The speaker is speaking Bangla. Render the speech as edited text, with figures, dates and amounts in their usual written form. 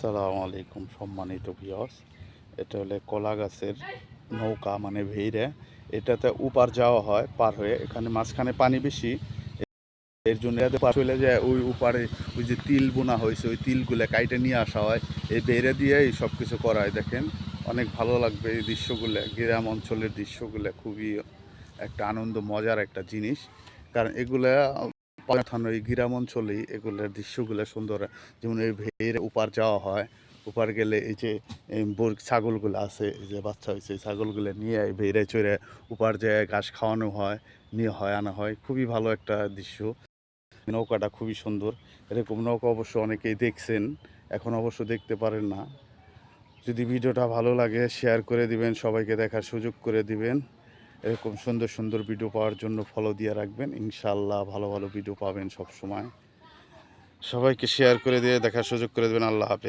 আসসালামু আলাইকুম সম্মানিত ভিউয়ার্স। এটা হলো কলা গাছের নৌকা মানে ভেইরা। এটাতে উপার যাওয়া হয় পার হয়ে। এখানে মাঝখানে পানি বেশি, এর জন্য এতে পার হইলে যে ওই উপারে ওই যে তিল বোনা হয়েছে ওই তিলগুলো কাইটে নিয়ে আসা হয়। এই বেড়ে দিয়েই সব কিছু করা হয়। দেখেন অনেক ভালো লাগবে এই দৃশ্যগুলো, গ্রাম অঞ্চলের দৃশ্যগুলো খুবই একটা আনন্দ মজার একটা জিনিস। কারণ এগুলা পাঠানো এই গ্রাম অঞ্চলেই এগুলোর দৃশ্যগুলো সুন্দর। যেমন এই ভেড় উপার যাওয়া হয়, উপার গেলে এই যে ছাগলগুলো আছে, এই যে বাচ্চা হয়েছে এই ছাগলগুলো নিয়ে এই ভেড়ে চড়ে উপার যেয়ে ঘাস খাওয়ানো হয়, নিয়ে হয় আনা হয়। খুবই ভালো একটা দৃশ্য। নৌকাটা খুবই সুন্দর। এরকম নৌকা অবশ্য অনেকেই দেখছেন, এখন অবশ্য দেখতে পারেন না। যদি ভিডিওটা ভালো লাগে শেয়ার করে দিবেন, সবাইকে দেখার সুযোগ করে দিবেন। এরকম সুন্দর সুন্দর ভিডিও পাওয়ার জন্য ফলো দিয়ে রাখবেন। ইনশাআল্লাহ ভালো ভালো ভিডিও পাবেন সব সময়। সবাইকে শেয়ার করে দিয়ে দেখার সুযোগ করে দেবেন। আল্লাহ হাফেজ।